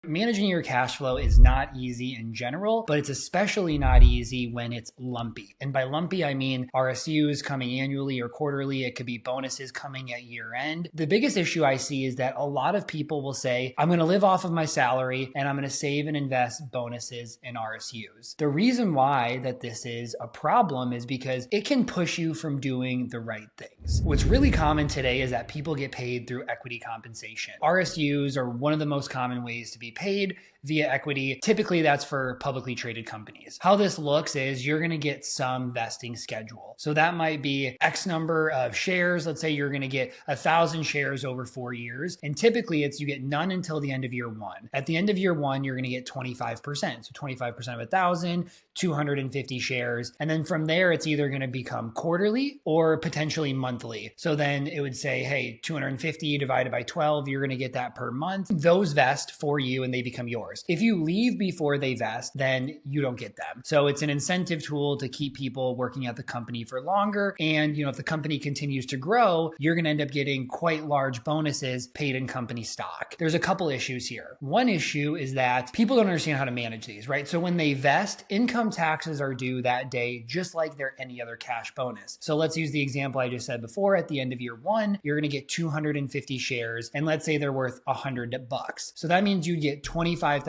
Managing your cash flow is not easy in general, but it's especially not easy when it's lumpy. And by lumpy, I mean RSUs coming annually or quarterly. It could be bonuses coming at year end. The biggest issue I see is that a lot of people will say, I'm going to live off of my salary and I'm going to save and invest bonuses in RSUs. The reason why that this is a problem is because it can push you from doing the right things. What's really common today is that people get paid through equity compensation. RSUs are one of the most common ways to be paid via equity. Typically, that's for publicly traded companies. How this looks is you're going to get some vesting schedule. So that might be X number of shares. Let's say you're going to get 1,000 shares over 4 years. And typically you get none until the end of year one. At the end of year one, you're going to get 25%. So 25% of 1,000, 250 shares. And then from there, it's either going to become quarterly or potentially monthly. So then it would say, hey, 250 divided by 12, you're going to get that per month. Those vest for you and they become yours. If you leave before they vest, then you don't get them. So it's an incentive tool to keep people working at the company for longer. And if the company continues to grow, you're going to end up getting quite large bonuses paid in company stock. There's a couple issues here. One issue is that people don't understand how to manage these, right? So when they vest, income taxes are due that day, just like they're any other cash bonus. So let's use the example I just said before. At the end of year one, you're going to get 250 shares. And let's say they're worth $100. So that means you get $25,000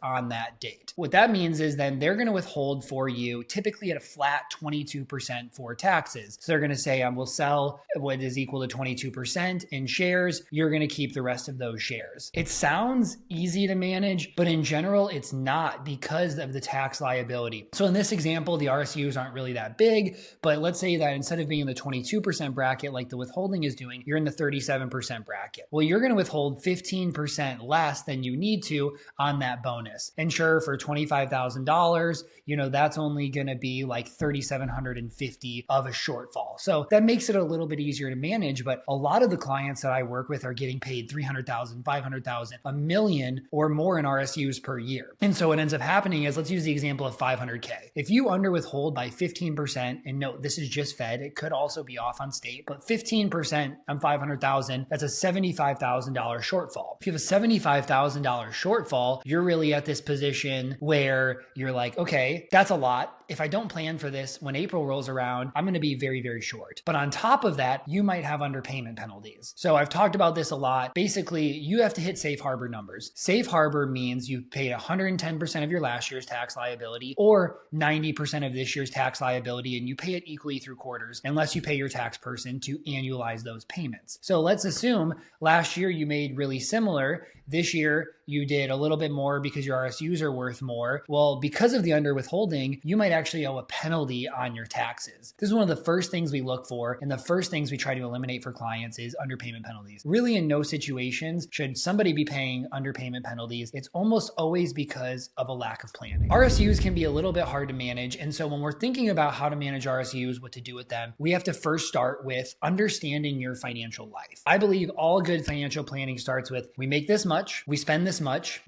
on that date. What that means is then they're going to withhold for you typically at a flat 22% for taxes. So they're going to say, we'll sell what is equal to 22% in shares. You're going to keep the rest of those shares. It sounds easy to manage, but in general, it's not because of the tax liability. So in this example, the RSUs aren't really that big, but let's say that instead of being in the 22% bracket like the withholding is doing, you're in the 37% bracket. Well, you're going to withhold 15% less than you need to on that bonus. And sure, for $25,000, that's only going to be like 3,750 of a shortfall. So that makes it a little bit easier to manage, but a lot of the clients that I work with are getting paid $300,000, $500,000, $1 million or more in RSUs per year. And so what ends up happening is, let's use the example of $500K. If you under withhold by 15%, and note, this is just Fed, it could also be off on state, but 15% on $500,000, that's a $75,000 shortfall. If you have a $75,000 shortfall, you're really at this position where you're like, okay, that's a lot. If I don't plan for this, when April rolls around, I'm going to be very, very short. But on top of that, you might have underpayment penalties. So I've talked about this a lot. Basically, you have to hit safe harbor numbers. Safe harbor means you paid 110% of your last year's tax liability or 90% of this year's tax liability, and you pay it equally through quarters unless you pay your tax person to annualize those payments. So let's assume last year you made really similar. This year, you did a little bit more because your RSUs are worth more. Well, because of the under withholding, you might actually owe a penalty on your taxes. This is one of the first things we look for, and the first things we try to eliminate for clients is underpayment penalties. Really, in no situations should somebody be paying underpayment penalties. It's almost always because of a lack of planning. RSUs can be a little bit hard to manage, and so when we're thinking about how to manage RSUs, what to do with them, we have to first start with understanding your financial life. I believe all good financial planning starts with, we make this much, we spend this much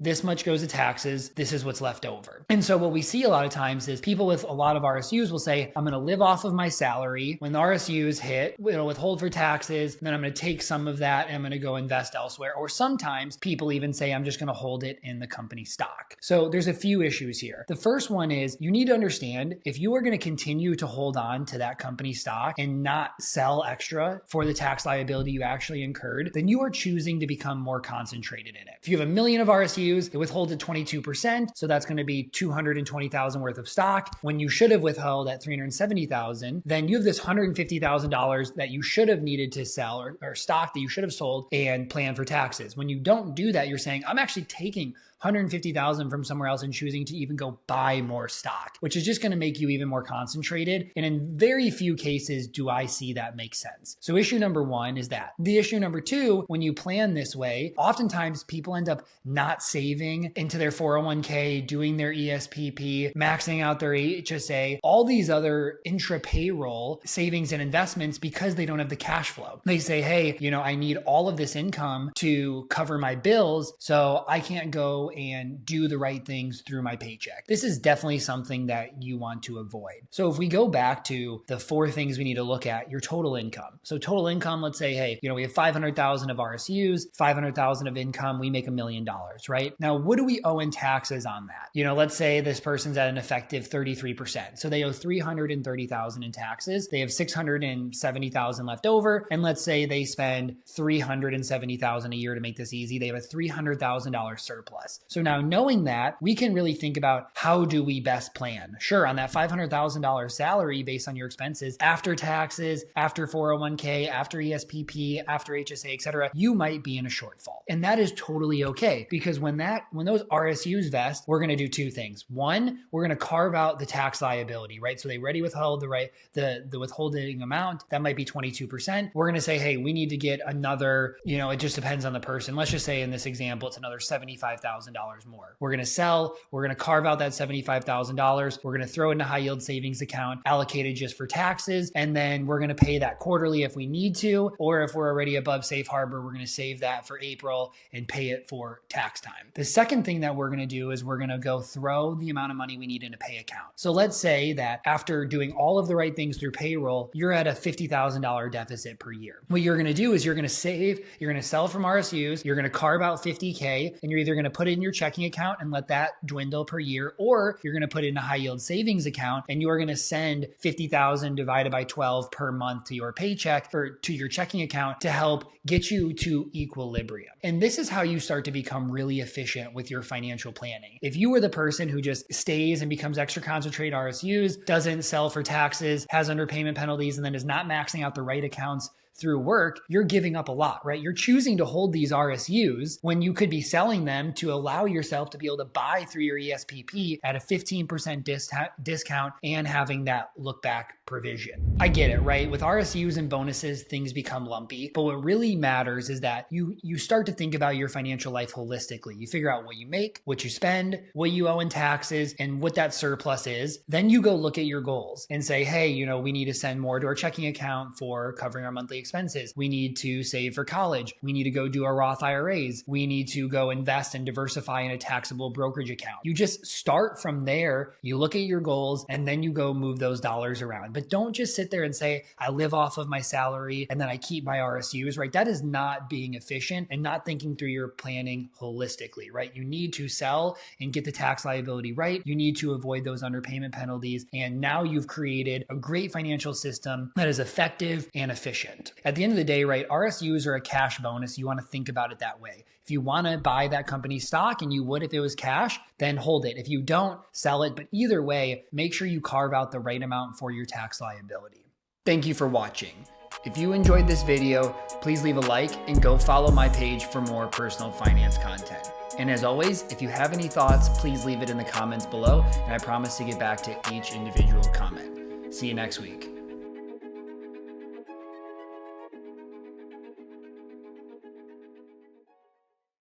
goes to taxes, this is what's left over. And so what we see a lot of times is people with a lot of RSUs will say, I'm going to live off of my salary. When the RSUs hit, it'll withhold for taxes, and then I'm going to take some of that and I'm going to go invest elsewhere. Or sometimes people even say, I'm just going to hold it in the company stock. So there's a few issues here. The first one is you need to understand if you are going to continue to hold on to that company stock and not sell extra for the tax liability you actually incurred, then you are choosing to become more concentrated in it. If you have $1 million of RSUs, it withholds at 22%. So that's going to be $220,000 worth of stock. When you should have withheld at $370,000, then you have this $150,000 that you should have needed to sell or stock that you should have sold and plan for taxes. When you don't do that, you're saying, I'm actually taking $150,000 from somewhere else and choosing to even go buy more stock, which is just going to make you even more concentrated. And in very few cases do I see that make sense. So issue number one is that. The issue number two, when you plan this way, oftentimes people end up not saving into their 401k, doing their ESPP, maxing out their HSA, all these other intra-payroll savings and investments because they don't have the cash flow. They say, hey, I need all of this income to cover my bills, so I can't go and do the right things through my paycheck. This is definitely something that you want to avoid. So if we go back to the four things we need to look at, your total income. So total income, let's say, hey, we have 500,000 of RSUs, 500,000 of income, we make $1 million. $50,000, right? Now, what do we owe in taxes on that? Let's say this person's at an effective 33%. So they owe $330,000 in taxes. They have $670,000 left over. And let's say they spend $370,000 a year to make this easy. They have a $300,000 surplus. So now knowing that, we can really think about how do we best plan? Sure, on that $500,000 salary based on your expenses, after taxes, after 401k, after ESPP, after HSA, etc., you might be in a shortfall. And that is totally okay, because when those RSUs vest, we're going to do two things. One, we're going to carve out the tax liability, right? So they already withhold the withholding amount. That might be 22%. We're going to say, hey, we need to get another, it just depends on the person. Let's just say in this example, it's another $75,000 more. We're going to sell, we're going to carve out that $75,000. We're going to throw it in a high yield savings account allocated just for taxes. And then we're going to pay that quarterly if we need to, or if we're already above safe harbor, we're going to save that for April and pay it for tax time. The second thing that we're going to do is we're going to go throw the amount of money we need in a pay account. So let's say that after doing all of the right things through payroll, you're at a $50,000 deficit per year. What you're going to do is you're going to save, you're going to sell from RSUs, you're going to carve out $50K, and you're either going to put it in your checking account and let that dwindle per year, or you're going to put it in a high yield savings account and you're going to send $50,000 divided by 12 per month to your paycheck or to your checking account to help get you to equilibrium. And this is how you start to become really efficient with your financial planning. If you were the person who just stays and becomes extra concentrated RSUs, doesn't sell for taxes, has underpayment penalties, and then is not maxing out the right accounts through work, you're giving up a lot, right? You're choosing to hold these RSUs when you could be selling them to allow yourself to be able to buy through your ESPP at a 15% discount and having that look back provision. I get it, right? With RSUs and bonuses, things become lumpy, but what really matters is that you start to think about your financial life holistically. You figure out what you make, what you spend, what you owe in taxes, and what that surplus is. Then you go look at your goals and say, hey, we need to send more to our checking account for covering our monthly expenses. We need to save for college. We need to go do our Roth IRAs. We need to go invest and diversify in a taxable brokerage account. You just start from there. You look at your goals and then you go move those dollars around. But don't just sit there and say, I live off of my salary and then I keep my RSUs, right? That is not being efficient and not thinking through your planning holistically, right? You need to sell and get the tax liability right. You need to avoid those underpayment penalties. And now you've created a great financial system that is effective and efficient. At the end of the day, right, RSUs are a cash bonus. You want to think about it that way. If you want to buy that company's stock, and you would if it was cash, then hold it. If you don't, sell it. But either way, make sure you carve out the right amount for your tax liability. Thank you for watching. If you enjoyed this video, please leave a like and go follow my page for more personal finance content. And as always, if you have any thoughts, please leave it in the comments below, and I promise to get back to each individual comment. See you next week.